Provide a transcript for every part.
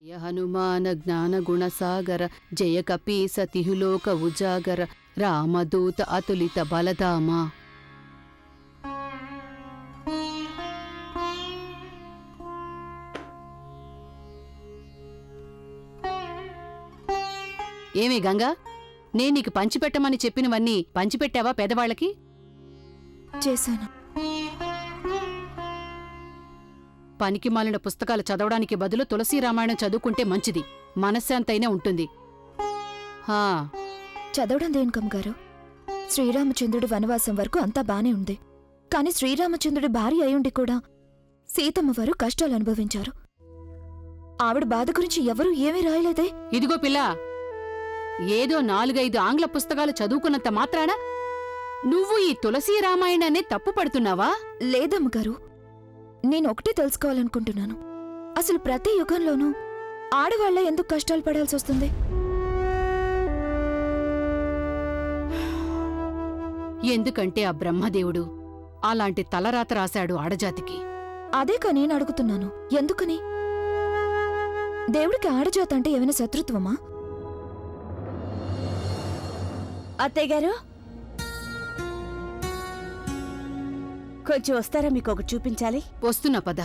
హనుమాన జ్ఞాన గుణసాగర జయ కపీ సతిహులోక ఉజాగర రామదూత అతులిత బలధామ. ఏమే గంగా, నేను నీకు పంచిపెట్టమని చెప్పినవన్నీ పంచిపెట్టావా పేదవాళ్లకి? చేశాను. పనికి మాలిన పుస్తకాలు చదవడానికి బదులు తులసీ రామాయణం చదువుకుంటే మంచిది, మనశ్శాంతైనా ఉంటుంది. చదవడం దేనికమ్మ గారు? శ్రీరామచంద్రుడి వనవాసం వరకు అంతా బానే ఉంది. కాని శ్రీరామచంద్రుడి భార్య అయ్యుండి కూడా సీతమ్మ వారు కష్టాలు అనుభవించారు. ఆవిడ బాధ గురించి ఎవరూ ఏమీ రాయలేదే. ఇదిగో పిల్ల, ఏదో 4-5 ఆంగ్ల పుస్తకాలు చదువుకున్నంత మాత్రాన నువ్వు ఈ తులసీ రామాయణాన్ని తప్పు పడుతున్నావా? లేదమ్మగారు, నేనొకటే తెలుసుకోవాలనుకుంటున్నాను. అసలు ప్రతి యుగంలోనూ ఆడవాళ్లే ఎందుకు కష్టాలు పడాల్సొస్తుంది? ఎందుకంటే ఆ బ్రహ్మదేవుడు అలాంటి తలరాత రాశాడు ఆడజాతికి. అదే కానీ నేను అడుగుతున్నాను, ఎందుకని? దేవుడికి ఆడజాత అంటే ఏమైనా శత్రుత్వమా? అత్తయ్య గారు, కొంచెం వస్తారా? మీకు ఒకటి చూపించాలి. వస్తున్నా పద.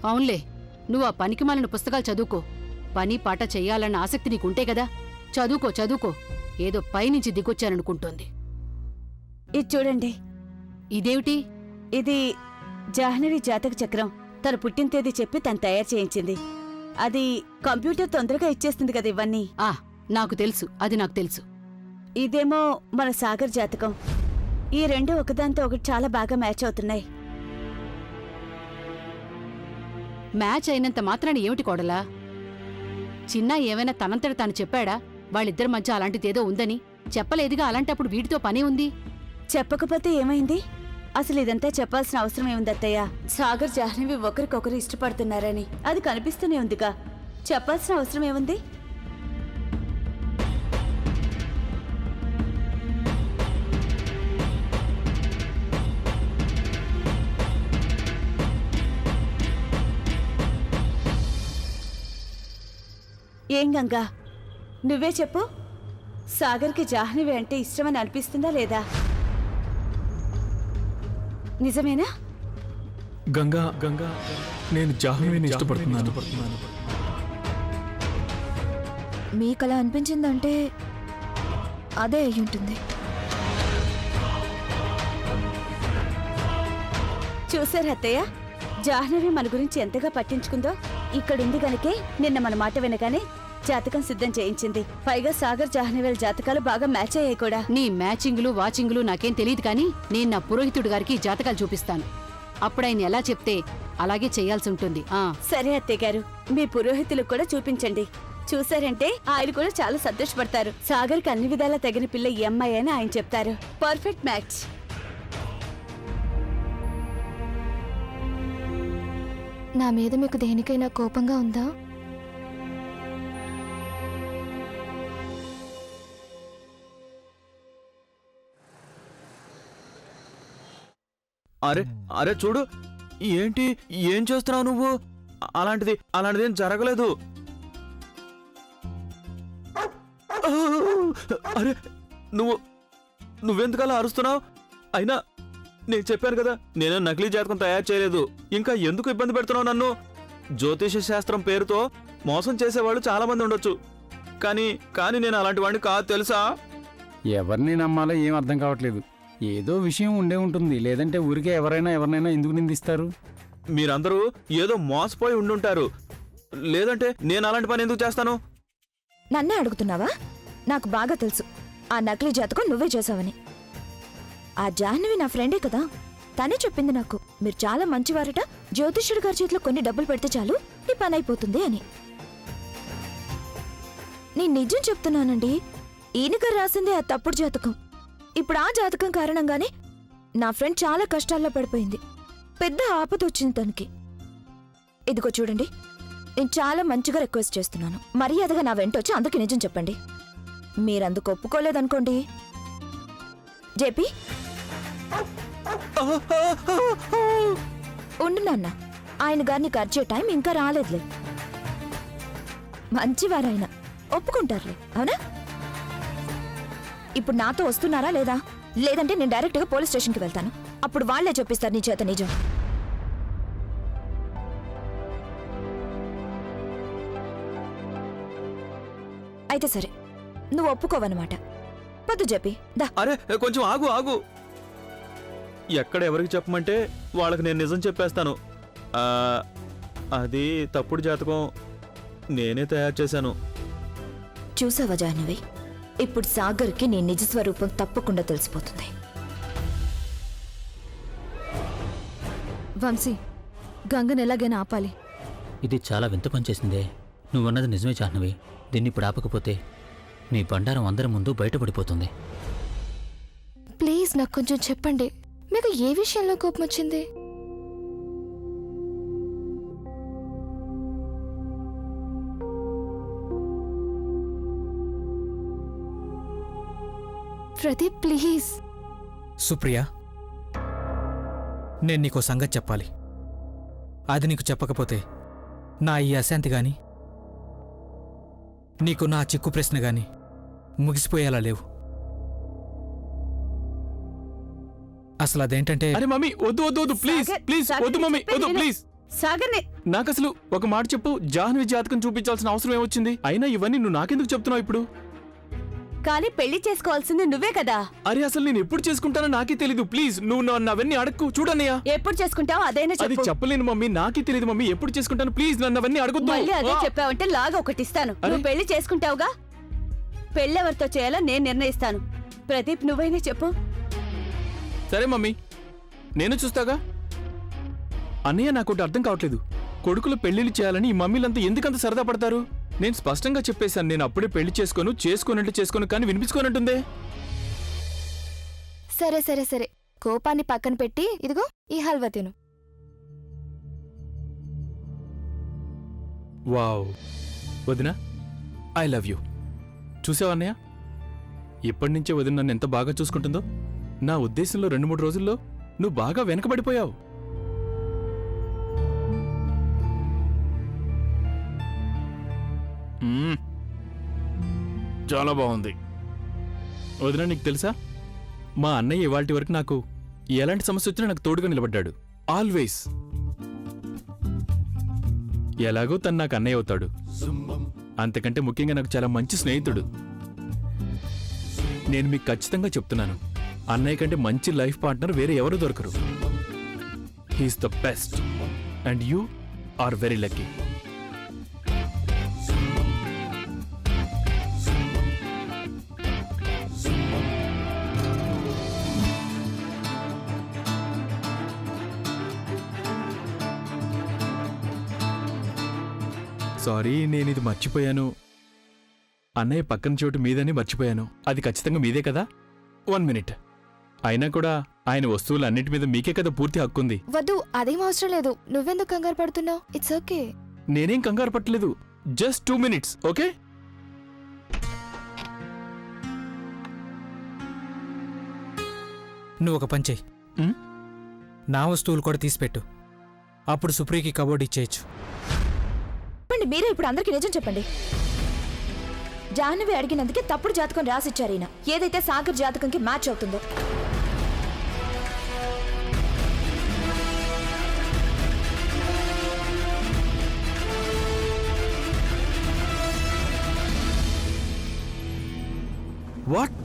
అవునులే, నువ్వు ఆ పనికిమాలిన పుస్తకాలు చదువుకో. పని పాట చెయ్యాలన్న ఆసక్తి నీకుంటే కదా, చదువుకో చదువుకో. ఏదో పైనుంచి దిగొచ్చాననుకుంటోంది. ఇది చూడండి. ఇదేమిటి? ఇది జాహ్నవి జాతక చక్రం. తన పుట్టిన తేదీ చెప్పి తను తయారు చేయించింది. అది కంప్యూటర్ తొందరగా ఇచ్చేస్తుంది కదా ఇవన్నీ. నాకు తెలుసు, అది నాకు తెలుసు. ఇదేమో మన సాగర్ జాతకం. ఈ రెండు ఒకదాంతో ఒకటి చాలా బాగా మ్యాచ్ అవుతున్నాయి. మ్యాచ్ అయినంత మాత్రాన ఏమిటి కోడలా? చిన్న ఏమైనా తనంతట తాను చెప్పాడా వాళ్ళిద్దరి మధ్య అలాంటిదేదో ఉందని? చెప్పలేదుగా. అలాంటప్పుడు వీటితో పనే ఉంది. చెప్పకపోతే ఏమైంది? అసలు ఇదంతా చెప్పాల్సిన అవసరం ఏముంది అత్తయ్య? సాగర్ జాహ్నవి ఒకరికొకరు ఇష్టపడుతున్నారని అది కనిపిస్తూనే ఉందిగా. చెప్పాల్సిన అవసరం ఏముంది? ఏం గంగా, నువ్వే చెప్పు. సాగర్కి జాహ్నవి అంటే ఇష్టమని అనిపిస్తుందా లేదా? నిజమేనా? గంగా గంగా నేను జాహ్నవిని ఇష్టపడుతున్నాను. మీకలా అనిపించిందంటే అదే అయ్యుంటుంది. చూసారు అత్తయ్య, జాహ్నవి మన గురించి ఎంతగా పట్టించుకుందో. ఇక్కడుంది గనకే నిన్న మన మాట వినగానే జాతకం సిద్ధం చేయించింది. పైగా సాగర్ జాహ్నవేల జాతకాలు బాగా మ్యాచ్ అయ్యాయి కూడా. నీ మ్యాచింగులు వాచింగులు నాకేం తెలియదు, కానీ నేను నా పురోహితుడు గారికి జాతకాలు చూపిస్తాను. అప్పుడాయన ఎలా చెప్తే అలాగే చేయాల్సి ఉంటుంది. సరే అత్తయ్య గారు, మీ పురోహితులకు కూడా చూపించండి. చూసారంటే ఆయన కూడా చాలా సంతోషపడతారు. సాగర్కి అన్ని విధాలా తగిన పిల్ల ఈ అమ్మాయి అని ఆయన చెప్తారు. Perfect match. నా మీద మీకు దేనికైనా కోపంగా ఉందా? అరే అరే చూడు, ఏంటి ఏం చేస్తున్నావు నువ్వు? అలాంటిదేం జరగలేదు. అరే నువ్వెందుకలా అరుస్తున్నావు? అయినా నేను చెప్పాను కదా, నేను నకిలీ జాతకం తయారు చేయలేదు. ఇంకా ఎందుకు ఇబ్బంది పెడుతున్నావు నన్ను? జ్యోతిష శాస్త్రం పేరుతో మోసం చేసేవాళ్ళు చాలా మంది ఉండొచ్చు, కానీ నేను అలాంటి వాడిని కాదు తెలుసా? ఎవరిని నమ్మాలో ఏం అర్థం కావట్లేదు. ఏదో విషయం ఉండే ఉంటుంది, లేదంటే ఊరికే ఎవరినైనా ఎందుకు నిందిస్తారు? మీరందరూ ఏదో మోసపోయి ఉండుంటారు, లేదంటే నేను అలాంటి పని ఎందుకు చేస్తాను? నన్నే అడుగుతున్నావా? నాకు బాగా తెలుసు ఆ నకిలీ జాతకం నువ్వే చేసావని. ఆ జాహ్నవి నా ఫ్రెండే కదా, తనే చెప్పింది నాకు. మీరు చాలా మంచివారట, జ్యోతిష్యుడి గారి చేతిలో కొన్ని డబ్బులు పెడితే చాలు నీ పని అయిపోతుంది అని. నేను నిజం చెప్తున్నానండి, ఈయనగారు రాసిందే ఆ తప్పుడు జాతకం. ఇప్పుడు ఆ జాతకం కారణంగానే నా ఫ్రెండ్ చాలా కష్టాల్లో పడిపోయింది. పెద్ద ఆపద వచ్చింది తనకి. ఇదిగో చూడండి, నేను చాలా మంచిగా రిక్వెస్ట్ చేస్తున్నాను, మర్యాదగా నా వెంటొచ్చి అందరికీ నిజం చెప్పండి. మీరందుకు ఒప్పుకోలేదనుకోండి, జేపీ ఉండు నాన్న, ఆయన గారిని ఖర్చే టైం ఇంకా రాలేదులే. మంచివారాయన, ఒప్పుకుంటారులే, అవునా? ఇప్పుడు నాతో వస్తున్నారా లేదా? లేదంటే నేను డైరెక్ట్గా పోలీస్ స్టేషన్కి వెళ్తాను. అప్పుడు వాళ్లే చెప్పిస్తారు నీ చేత నిజం. అయితే సరే, నువ్వు ఒప్పుకోవన్నమాట. పొద్దు చెప్పి దా. అరే కొంచెం ఆగు ఆగు. ఎక్కడ ఎవరికి చెప్పమంటే వాళ్ళకి నేను నిజం చెప్పేస్తాను. అది తప్పుడు జాతకం నేనే తయారు చేశాను. చూసావా జాహ్నవి, ఇప్పుడు సాగర్కి నీ నిజ స్వరూపం తప్పకుండా తెలిసిపోతుంది. వంశీ, గంగను ఎలాగైనా ఆపాలి. ఇది చాలా వింత పని చేసిందే. నువ్వన్నది నిజమే జాహ్నవి. దీన్ని ఇప్పుడు ఆపకపోతే నీ బండారం అందరి ముందు బయటపడిపోతుంది. ప్లీజ్ నాకు కొంచెం చెప్పండి, మీకు ఏ విషయంలో కోపం వచ్చింది? ప్రదీప్ ప్లీజ్. సుప్రియా, నేను నీకో సంగతి చెప్పాలి. అది నీకు చెప్పకపోతే నా ఈ అశాంతి గాని, నీకు నా చిక్కు ప్రశ్న గాని ముగిసిపోయేలా లేవు. అసలు అదేంటంటే, అరే మమ్మీ వద్దు వద్దు వద్దు ప్లీజ్ సాగర్, ప్లీజ్ సాగర్, వద్దు మమ్మీ చెప్పేది వద్దు విను. ప్లీజ్. సాగర్ని నాకు అసలు ఒక మాట చెప్పు, జాహ్నవి జాతకం చూపించాల్సిన అవసరం ఏమొచ్చింది? అయినా ఇవన్నీ నువ్వు నాకెందుకు చెప్తున్నావు ఇప్పుడు? కానీ పెళ్లి చేసుకోవాల్సింది నువ్వే కదా. అరే అసలు నేను ఎప్పుడు చేసుకుంటానో నాకే తెలీదు. ప్లీజ్ నువ్వు నన్ను అవన్నీ అడక్కు. చూడన్నయ్యా, ఎప్పుడు చేసుకుంటావు అదైనా అది చెప్పు. చెప్పలేను మమ్మీ, నాకే తెలియదు మమ్మీ ఎప్పుడు చేసుకుంటాను. ప్లీజ్ నన్ను అవన్నీ అడగొద్దు. మళ్ళీ అదే ఆ! చెప్పావంటే లాగా ఒకటి ఇస్తాను. అరే. నువ్వు పెళ్లి చేసుకుంటావుగా, పెళ్ళెవరితో చేయాలో నేను నిర్ణయిస్తాను. ప్రదీప్ నువ్వైనా చెప్పు. సరే మమ్మీ, నేను చూస్తాగా. అన్నయ్య నాకు ఒకటి అర్థం కావట్లేదు. కొడుకులు పెళ్లిళ్ళు చేయాలని ఈ మమ్మీలంతా ఎందుకంత సరదా పడతారు? నేను స్పష్టంగా చెప్పేశాను, నేను అప్పుడే పెళ్లి చేసుకోనంటే చేసుకోను, కానీ వినిపించుకోనంటుందే. సరే సరే సరే, కోపాన్ని పక్కన పెట్టి ఇదిగో ఈ హల్వా తిను. వావ్ వదినా, ఐ లవ్ యూ. చూసావా అన్నయ్య, ఇప్పటి నుంచే వదిన నన్ను ఎంత బాగా చూసుకుంటుందో. నా ఉద్దేశంలో 2-3 రోజుల్లో నువ్వు బాగా వెనకబడిపోయావు. చాలా బాగుంది వదిన. నీకు తెలుసా, మా అన్నయ్య ఇవాల్టి వరకు నాకు ఎలాంటి సమస్య వచ్చినా నాకు తోడుగా నిలబడ్డాడు. ఆల్వేస్. ఎలాగో తను నాకు అన్నయ్య అవుతాడు. అంతకంటే ముఖ్యంగా నాకు చాలా మంచి స్నేహితుడు. నేను మీకు ఖచ్చితంగా చెప్తున్నాను, అన్నయ్య కంటే మంచి లైఫ్ పార్ట్నర్ వేరే ఎవరు దొరకరు. He is the best and you are very lucky. Sorry, నేను ఇది మర్చిపోయాను. అన్నయ్య పక్కన చోటు మీదని మర్చిపోయాను. అది ఖచ్చితంగా మీదే కదా? 1 మినిట్. అయినా కూడా ఆయన వస్తువులన్నిటి మీద మీకే కదా పూర్తి హక్కుంది. వద్దు, అదేం అవసరం లేదు. నువ్వెందుకు కంగారు పడుతున్నావు? It's okay. నేనేం కంగారు పట్టలేదు. Just 2 minutes, okay? నువ్వు ఒక పని చెయ్యి. నా వస్తువులు కూడా తీసిపెట్టు. అప్పుడు సుప్రియకి కబోర్డ్ ఇచ్చేయచ్చు. చెప్పండి, మీరే ఇప్పుడు అందరికీ నిజం చెప్పండి. జాహ్నవి అడిగినందుకే తప్పుడు జాతకం రాసిచ్చారు ఈయన, ఏదైతే సాగర్ జాతకంకి మ్యాచ్ అవుతుందో. వాట్?